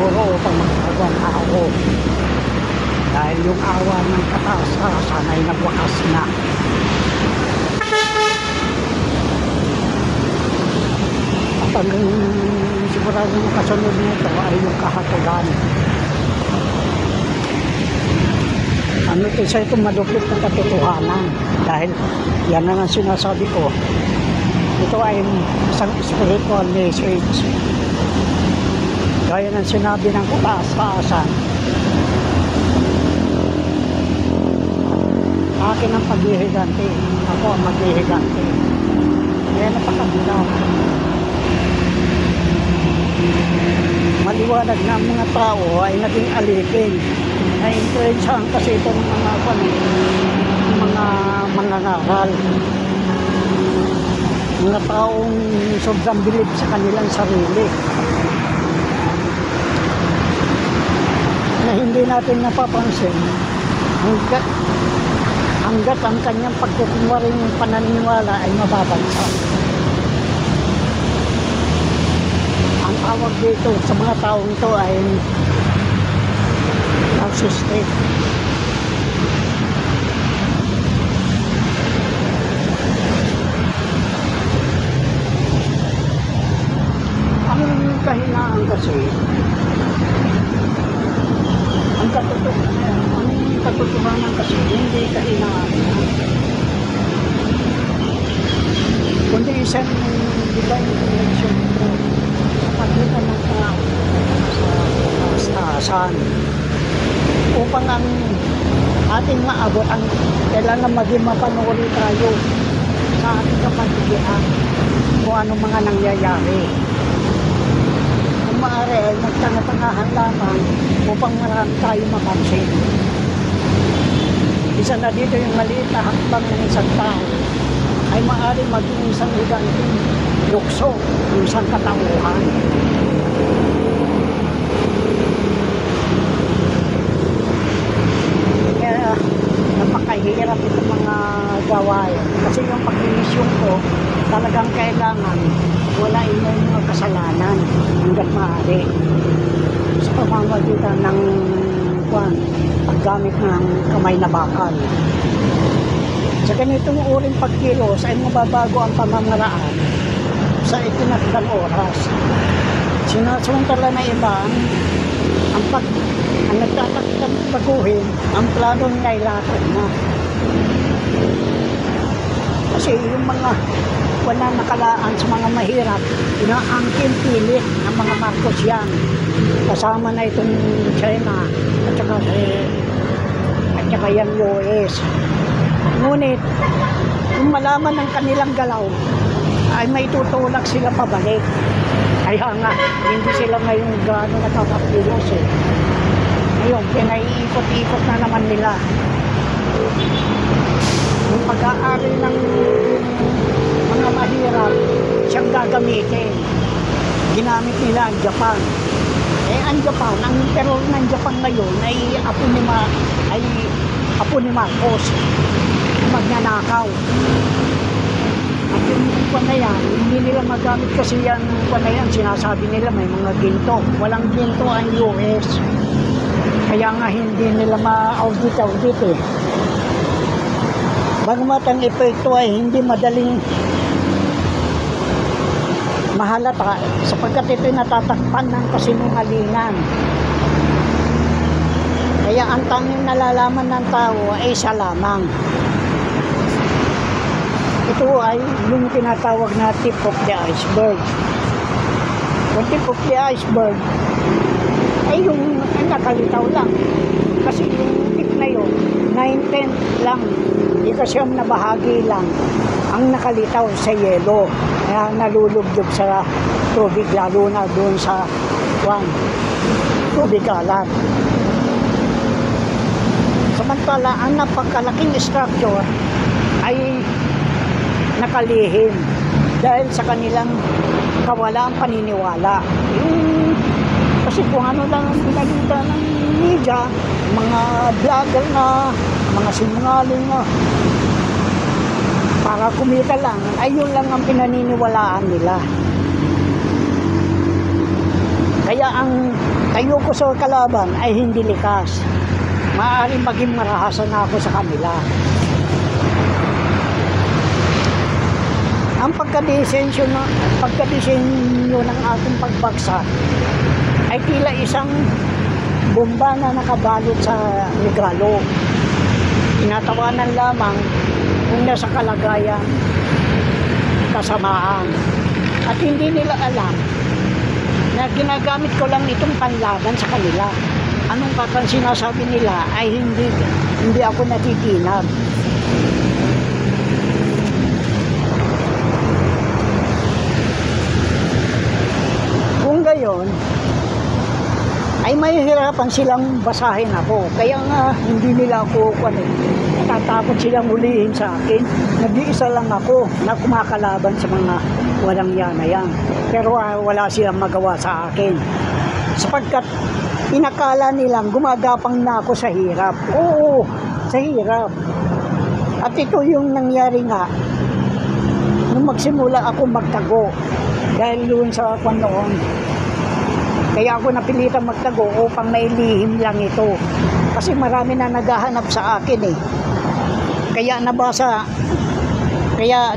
siguro upang magbago ang tao. Dahil yung awa ng kataas-taasan ay nagwakas na. At ang siguradong kasunod nito ay yung kahatulan. Ano isa itong malupit na katotohanan dahil yan na ang sinasabi ko. Ito ay isang spiritual message. Gaya ng sinabi ng kataas-taasan. Akin ang paghihiganti. Ako ang maghihiganti. Kaya napakaginaw. Maliwanag na ang mga tao ay naging alipin. Na-influensyahan kasi ito ng mga mangangaral. Mga taong sobrang bilib sa kanilang sarili. Na hindi natin napapansin hanggat ang kanyang pagkukunwaring pananiwala ay mababagsak. Ang tawag dito sa mga taong ito ay narcissistic. Ang kahinaan kasi, ang katotohanan kasi hindi kahinaan, kundi isang divine connection sa pagitan ng tao sa taasan. Upang ang ating maabot, ang kailangan maging mapanuri tayo sa ating kapatigian kung anong mga nangyayari. Kung maaari ay magtanga-tangahan lamang upang marami tayo mapansin. Isa na dito yung maliit na hakbang ng isang tao ay maaari maging isang higanting lukso ng isang katauhan. Napakahirap itong mga gawain. Kasi yung pagmimisyon ko, talagang kailangan wala yung mga kasalanan hanggat maaari. Sa pamamagitan ng paggamit ng kamay na bakal. Sa ganitong uring pagkilos ay mababago ang pamamaraan sa itinakdang oras. Sinasumantala na iba ang nagtatakdang baguhin, ang plano nila ay latag na. Kasi yung mga wala nakalaan sa mga mahirap, inaangkin pilit ng mga Marcos yan. Kasama na itong China at saka yung US. Ngunit, kung malaman ng kanilang galaw, ay may tutulak sila pabalik. Kaya nga, hindi sila ngayon gaano nakakapilos eh. Ngayon, pinaiikot-ikot na naman nila. Yung pag-aari ng mga mahirap, siyang gagamitin. Ginamit nila ang Japan. Ang Japan, ang terror ng Japan ngayon ay apo ni Marcos. Magnanakaw. At yung kwan na yan, hindi nila magamit kasi yan, kwan na yan, sinasabi nila may mga ginto. Walang ginto ang US. Kaya nga hindi nila ma-audit eh. Bagamat ang epekto ay hindi madaling mahalata sapagkat ito'y natatakpan ng kasinungalingan. Kaya ang tanging nalalaman ng tao ay isa lamang. Ito ay yung tinatawag na tip of the iceberg. Yung tip of the iceberg ay yung nakalitaw lang. Kasi yung tip na yun, 9/10 lang. Ikasyam na bahagi lang ang nakalitaw sa yelo. Kaya nalulubdob sa tubig, lalo na doon sa tubig alat. Samantala, ang napakalaking structure ay nakalihim dahil sa kanilang kawalang paniniwala. Kasi kung ano lang ang pinagita ng media, mga vlogger na, mga sinungaling na, para kumita lang, ay yun lang ang pinaniniwalaan nila. Kaya ang pagtayo ko sa kalaban ay hindi likas. Maaaring maging marahasan na ako sa kanila. Ang pagkadisenyo ng ating pagbagsak ay tila isang bomba na nakabalot sa regalo. Tinatawanan lamang kung nasa kalagayan kasamaan. At hindi nila alam na ginagamit ko lang itong panlaban sa kanila. Anong sinasabi nila ay hindi ako natitinag. Kung gayon, ay mahihirapan silang basahin ako. Kaya nga, hindi nila ako natatakot silang ulihin sa akin. Nag-iisa lang ako na kumakalaban sa mga walang yan. Pero wala silang magawa sa akin. Sapagkat inakala nilang gumagapang na ako sa hirap. Oo, sa hirap. At ito yung nangyari nga nung magsimula ako magtago. Dahil yun sa noon. Kaya ako napilitan magtago upang mailihim lang ito. Kasi marami na naghahanap sa akin eh. Kaya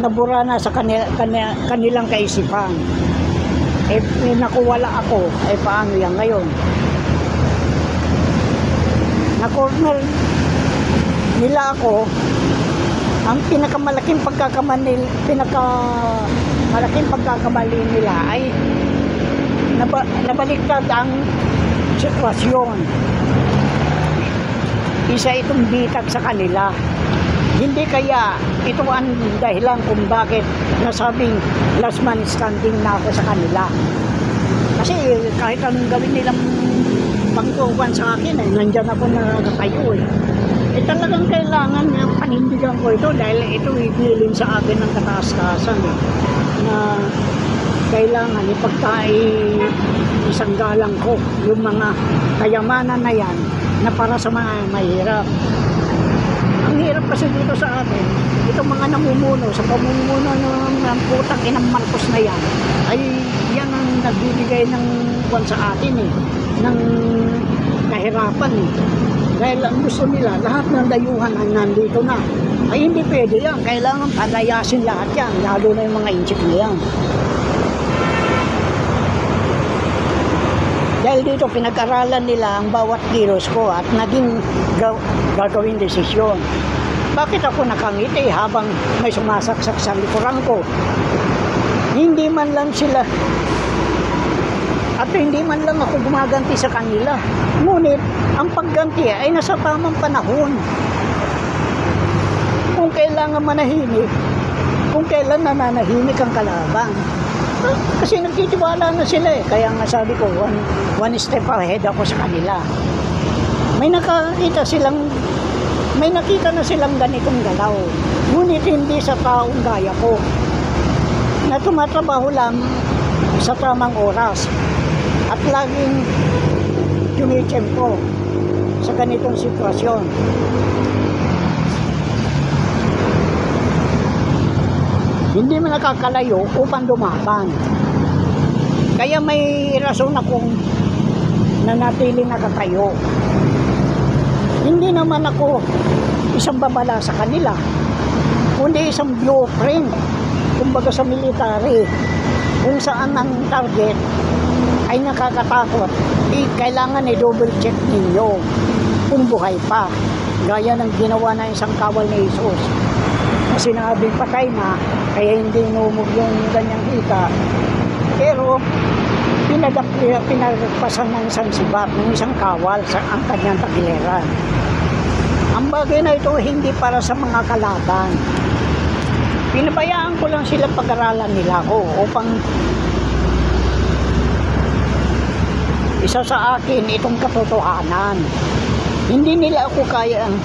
nabura na sa kanilang kaisipan. Eh nakuwala ako, eh paano yan ngayon? Na-corner nila ako. Ang pinakamalaking pagkakamali nila ay nabaliktad ang sitwasyon. Isa itong bitag sa kanila. Hindi kaya ito ang dahilan kung bakit nasabing last man standing na ako sa kanila. Kasi kahit anong gawin nilang pangtuwan sa akin, nandyan ako nakatayo eh. Talagang kailangan yung panindigan ko ito dahil ito ibilin sa akin ng kataas-taasan eh, na kailangan isang galang ko yung mga kayamanan na yan na para sa mga mahirap. Ang hirap kasi dito sa atin, itong mga namumuno, sa pamumuno ng putang inang Marcos na yan, ay yan ang nagbibigay ng kwan sa atin eh, ng kahirapan eh. Dahil ang gusto nila, lahat ng dayuhan ang nandito na. Ay hindi pwede yan, kailangan palayasin lahat yan, lalo na yung mga inchik na yan. Dahil dito pinag-aralan nila ang bawat kilos ko at naging gagawing desisyon. Bakit ako nakangiti habang may sumasaksak sa likuran ko? Hindi man lang sila at hindi man lang ako gumaganti sa kanila. Ngunit ang pagganti ay nasa tamang panahon. Kung kailangan manahimik, kung kailan nananahimik ang kalaban. Kasi nagtitiwala na sila eh. Kaya nga sabi ko, one step ahead ako sa kanila. May nakita na silang ganitong galaw. Ngunit hindi sa taong gaya ko na tumatrabaho lang sa tamang oras at laging tumitiyempo sa ganitong sitwasyon. Hindi man nakakalayo upang dumaban. Kaya may rason akong nanatiling nakatayo. Hindi naman ako isang babala sa kanila, kundi isang blueprint, kumbaga sa military, kung saan ang target ay nakakatakot. Kailangan i-double check ninyo kung buhay pa, gaya ng ginawa ng isang kawal ni Jesus. Sinabing patay na, kaya hindi numog yung ganyang hita. Pero pinagpasan ng isang sibat, ng isang kawal sa ang kanyang tagiliran. Ang bagay na ito hindi para sa mga kalaban. Pinabayaan ko lang sila pag-aralan nila ako upang isa sa akin itong katotohanan. Hindi nila ako kayang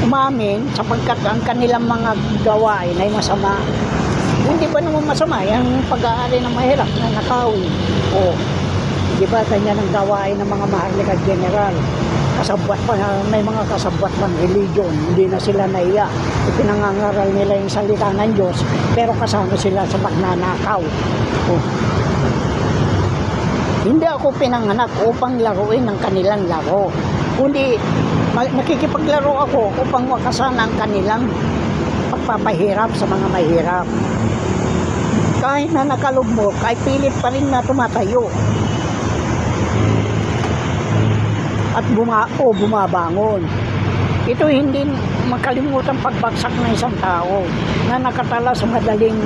umamin sapagkat ang kanilang mga gawain ay masama. Hindi ba naman masama yung pag-aari ng mahirap na nakawin? O, di ba ganyan ang gawain ng mga maharlika general? Kasabwat pa, may mga kasabwat pang religion, hindi na sila naiya. Ipinangangaral nila yung salita ng Diyos, pero kasama sila sa pagnanakaw. O, Hindi ako pinanganak upang laruin ang kanilang laro. Kundi nakikipaglaro ako upang wakasan ang kanilang pagpapahirap sa mga mahirap. Kahit na nakalugmok, ay pilit pa rin na tumatayo. At bumabangon. Ito hindi makalimutan pagbagsak ng isang tao na nakatala sa madaling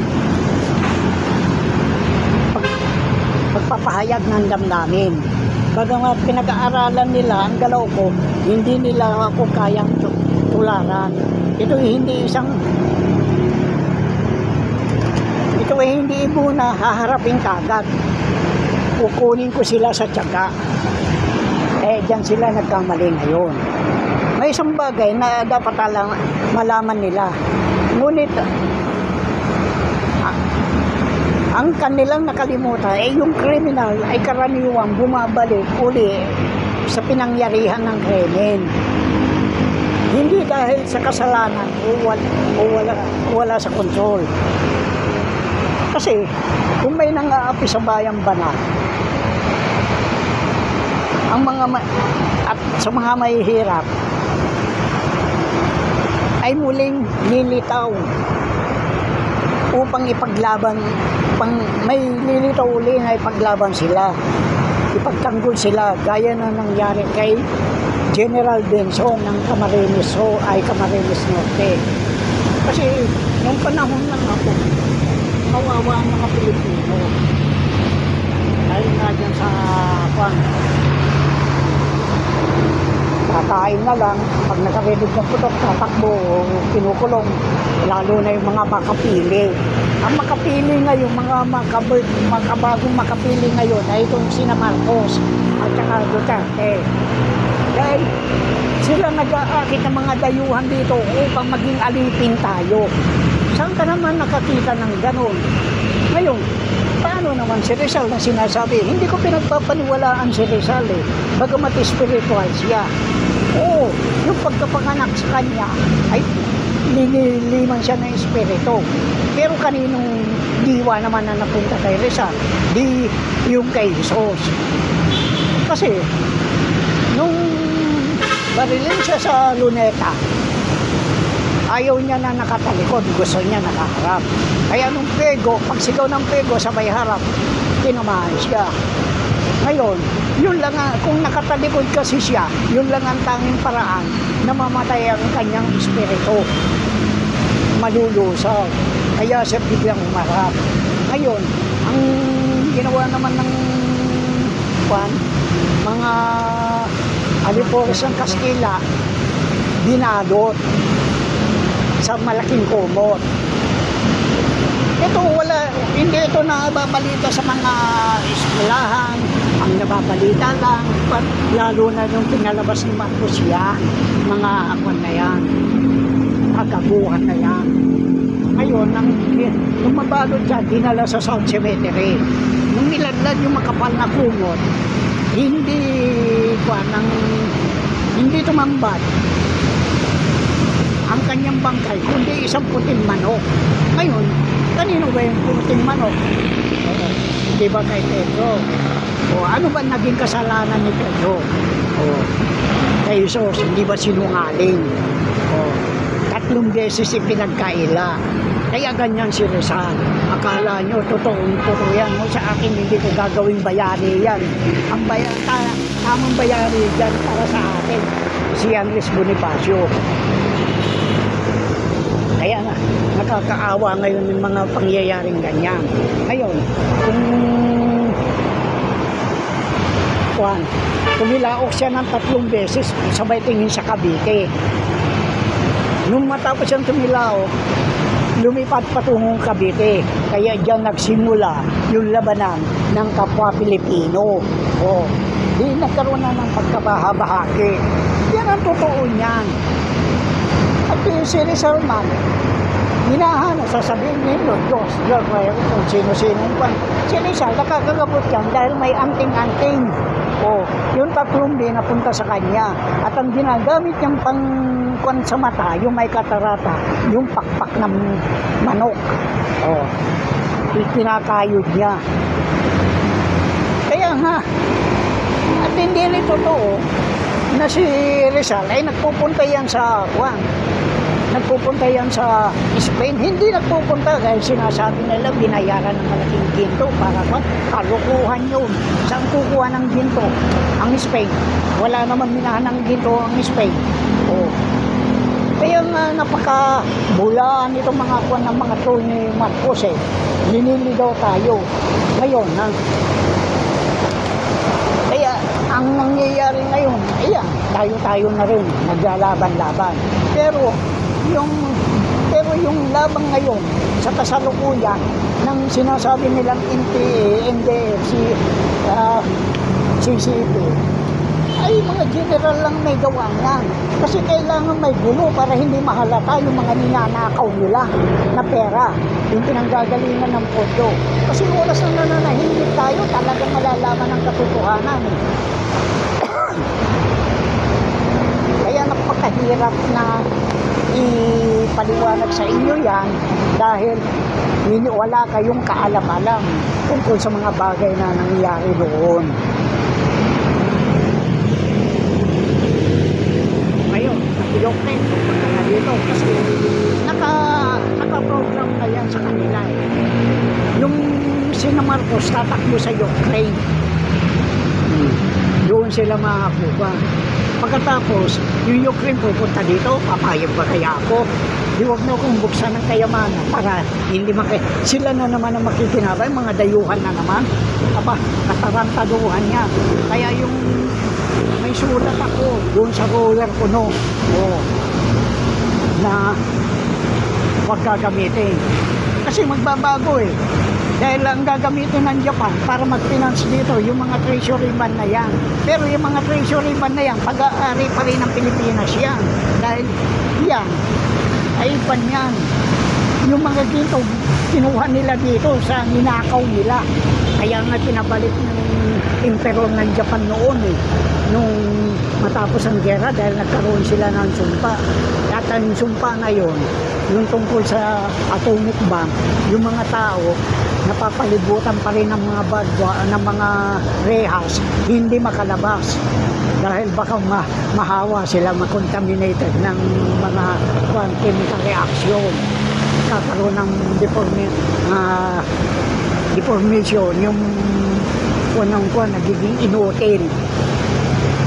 pagpapahayag ng damdamin. Bagamat pinag-aaralan nila ang galaw ko, hindi nila ako kayang tularan. Ito hindi ibuna haharapin kagad. Kukunin ko sila sa tiyaga. Diyan sila nagkamali ngayon. May isang bagay na dapat malaman nila. Ngunit, ang kanilang nakalimutan ay yung kriminal ay karaniwang bumabalik uli sa pinangyarihan ng krimen. Hindi dahil sa kasalanan o wala sa kontrol. Kasi kung may nang-aapi sa bayang banal, at sa mga mahihirap ay muling lilitaw upang ipaglaban, may lilitaw uli na ipaglaban sila, ipagtanggol sila, gaya na nangyari kay General Benson ng Camarines Norte. Kasi noong panahon lang ako, kawawa ang mga Pilipino dahil nga dyan sa kakain na lang, pag nakarinig ng putok, tatakbo o kinukulong, lalo na yung mga makapili. Ang makapili ngayon, mga makabagong makapili ngayon ay itong sina Marcos at saka Duterte. Dahil sila nag-aakit ng mga dayuhan dito upang maging alipin tayo. Saan ka naman nakakita ng ganon? Ngayon, paano naman si Rizal na sinasabi? Hindi ko pinagpapaniwalaan si Rizal bagamat spiritual siya. Oo, yung pagkapanganak sa kanya ay liniliman siya ng espiritu. Pero kaninong diwa naman na napunta kay Rizal? Di yung kay Jesus. Kasi, nung barilin siya sa luneta, ayaw niya na nakatalikod, gusto niya nakaharap. Kaya nung pego, pag sigaw ng pego sa may harap, tinamaan siya. Ngayon, yun lang kung nakatalikod kasi siya, yun lang ang tanging paraan na mamatay ang kanyang espiritu. Malulusaw. Kaya siya biglang umarap. Ngayon, ang ginawa naman ng mga alipores ng Kastila, binalot sa malaking kumot. Ito hindi ito nababalita sa mga eskwelahan, ang nababalita lang, lalo na yung pinalabas ni Marcos yan, mga akwan na yan, kagabuhan na yan. Ngayon, nung mabalot siya, dinala sa South Cemetery. Nung niladlad yung makapal na kumot, hindi tumambad ang kanyang bangkay, kundi isang puting manok. Ngayon, kanino ba yung puting manok? Hindi ba kay Pedro? O ano ba naging kasalanan ni Pedro? O kay Jesus, hindi ba sinungaling? O 3 beses pinagkaila. Kaya ganyan si Rizal. Akala nyo, totoo yan. O sa akin, hindi ko gagawing bayari yan. Ang tamang bayari yan para sa akin, si Andres Bonifacio. Kaya nakakaawa ngayon yung mga pangyayaring ganyan. Ngayon, kung tumilaok siya ng 3 beses, sabay tingin sa Cavite. Nung matapos siyang tumilaok, lumipat patungong Cavite. Kaya diyan nagsimula yung labanan ng kapwa Pilipino. Di nagkaroon na ng pagkabahabahagi. Yan ang totoo niyan. At si Rizal man, hinahanap, sasabihin ninyo, Diyos, kung sino-sino pa. Si Rizal, nakakagabot yan dahil may anting-anting. Yung 3 din napunta sa kanya. At ang ginagamit niyang pangkuan sa mata, yung may katarata, yung pakpak ng manok. Pinakayod niya. Kaya nga, really totoo na si Rizal ay nagpupunta yan sa Juan. Nagpupunta yan sa Spain. Hindi nagpupunta dahil sinasabi nila binayaran ng malaking ginto para kalukuhan yun. Saan kukuha ng ginto? Ang Spain. Wala naman minahan ng ginto ang Spain. Oh. Kaya nga napakabulaan itong mga kuwan ng mga troll ni Marcos eh. Liniligaw tayo. Ngayon na. Kaya ang nangyayari ngayon, ayan, tayo na rin, naglalaban-laban. Pero yung laban ngayon sa kasalukuyan ng sinasabi nilang NDF, CCP, ay mga general lang may gawa niyan. Kasi kailangan may gulo para hindi mahalata yung mga ninanakaw nila na pera, yung pinanggagalingan ng pondo. Kasi oras na nananahimik tayo, talagang malalaman ang katotohanan. Kaya napakahirap na ipaliwanag sa inyo yan dahil wala kayong kaalam-alam tungkol sa mga bagay na nangyayari doon. Ngayon, napilok na ito pagka dito kasi naka-program na yan sa kanila eh. Yung sina Marcos tatakbo sa Ukraine, doon sila makakuha. Pagkatapos, yung Ukraine pupunta dito, papayag ba kaya ako? Di wag na akong buksan ng kayamanan para hindi sila na naman ang makikinabay, mga dayuhan na naman. Aba, katarantaduhan niya. Kaya yung may sulat ako doon sa roller ko no, na wag gagamitin. Kasi magbabago eh. Dahil ang gagamitin ng Japan para mag-finance dito, yung mga treasury bond na yan. Pero yung mga treasury bond na yan, pag-aari pa rin ng Pilipinas yan. Dahil yan, ay pan yan. Yung mga dito, kinuha nila dito sa ninakaw nila. Kaya nga pinabalik ng emperor ng Japan noon eh. Nung matapos ang gera dahil nagkaroon sila ng sumpa. At ang sumpa na yun, yung tungkol sa atomic bomb, yung mga tao, napapalibutan pa rin ng mga badwa, ng mga rehas, hindi makalabas. Dahil baka mahawa sila, makontaminated ng mga chemical reaction. Kakaroon ng deformation, yung kunang-kuan, nagiging inutil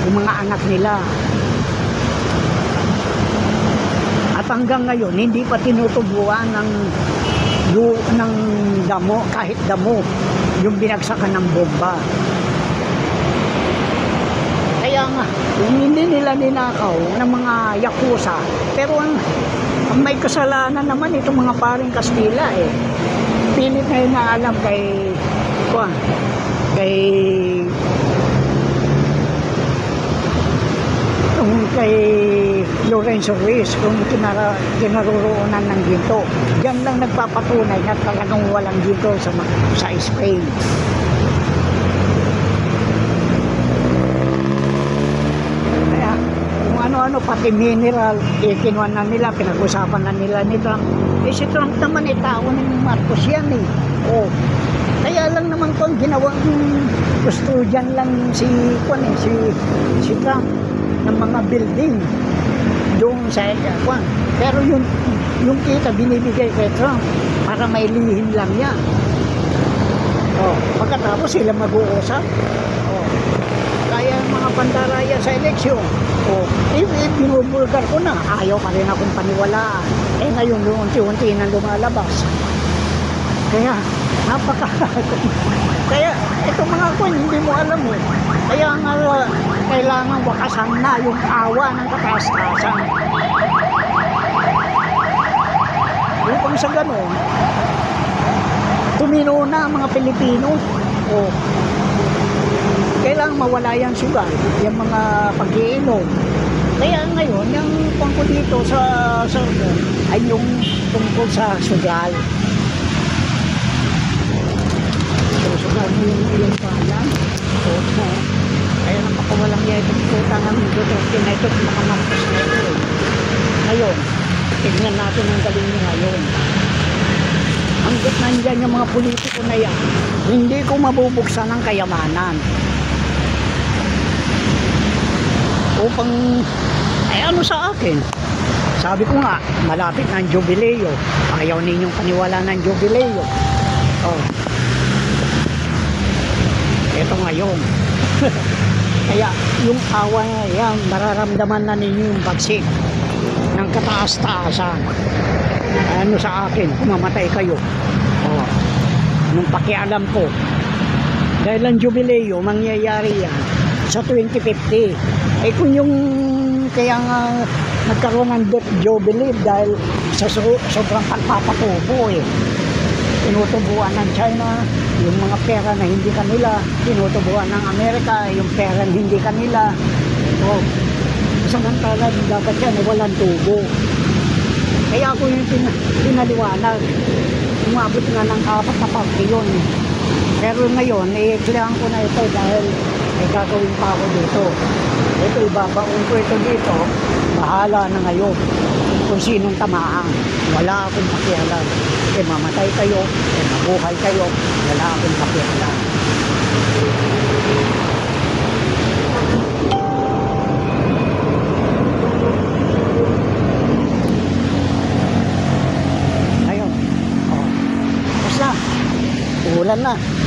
yung mga anak nila. At hanggang ngayon, hindi pa tinutubuan ng damo, kahit damo, yung binagsakan ng bomba. Kaya nga, hindi nila ninakaw ng mga yakuza. Pero ang may kasalanan naman itong mga paring Kastila eh. Pilit na yun na alam kay Lorenzo Ruiz kung kinaroroonan ng ginto. Diyan lang nagpapatunay na talagang walang ginto sa Spain. Kaya kung ano-ano pati mineral, kinuha na nila, pinag-usapan na nila ni Trump. Eh si Trump naman tao ni Marcos yan eh. Kaya lang naman kung ginawang gusto dyan lang si Trump ng mga building doon sa Kwan. Pero yung kita binibigay kay Trump para may lihim lang yan. Pagkatapos sila mag-uusap. Kaya mga pandaraya sa eleksyon. Binubulgar ko na, ayaw pa rin akong paniwalaan. Ngayon unti-unti na lumalabas. Kaya kaya itong mga kwan hindi mo alam eh. Kaya nga kailangan wakasan na yung awa ng kataas-taasan. Upang sa gano'n, tumino na ang mga Pilipino. Kailangan mawala yan sugal, yung mga pag-iinom. Kaya ngayon, yung tungkol dito sa sermon ay yung tungkol sa sugal. Sugal mo yung iyong bayan. Kaya napakawalang yan itong puta ng Duterte na ito, mga Marcos na ito. Ngayon, tignan natin ang galing niya ngayon. Hanggat nandyan yung mga politiko na yan, hindi ko mabubuksan ang kayamanan. upang, ay ano sa akin. Sabi ko nga, malapit na ang jubileo. Ayaw ninyong paniwala ng jubileo. Oh. Ito ngayon. Kaya yung awa na yan, mararamdaman na ninyo yung bagsik ng kataas-taasan. Ano sa akin, kumamatay kayo. Oh. Nung pakialam ko. Dahil ang jubileo, mangyayari yan sa 2050. Eh kung yung kaya nga nagkaroon ng death jubilee dahil sa sobrang pagpapatubo eh. Tinutubuan ng China yung mga pera na hindi kanila, tinutubuan ng Amerika yung pera na hindi kanila. So, samantala dapat yan ay walang tubo. Kaya ako yung pinaliwanag. Umabot nga ng 4 na parte yun. Pero ngayon, kailangan ko na ito dahil may gagawin pa ako dito. Ito, ibabaon ko ito dito. Bahala na ngayon kung sinong tamaan. Wala akong pakialam. Eh mamatay kayo, eh mabuhay kayo, wala akong pakialam. Ayun. Oh. Tapos na. Ulan na.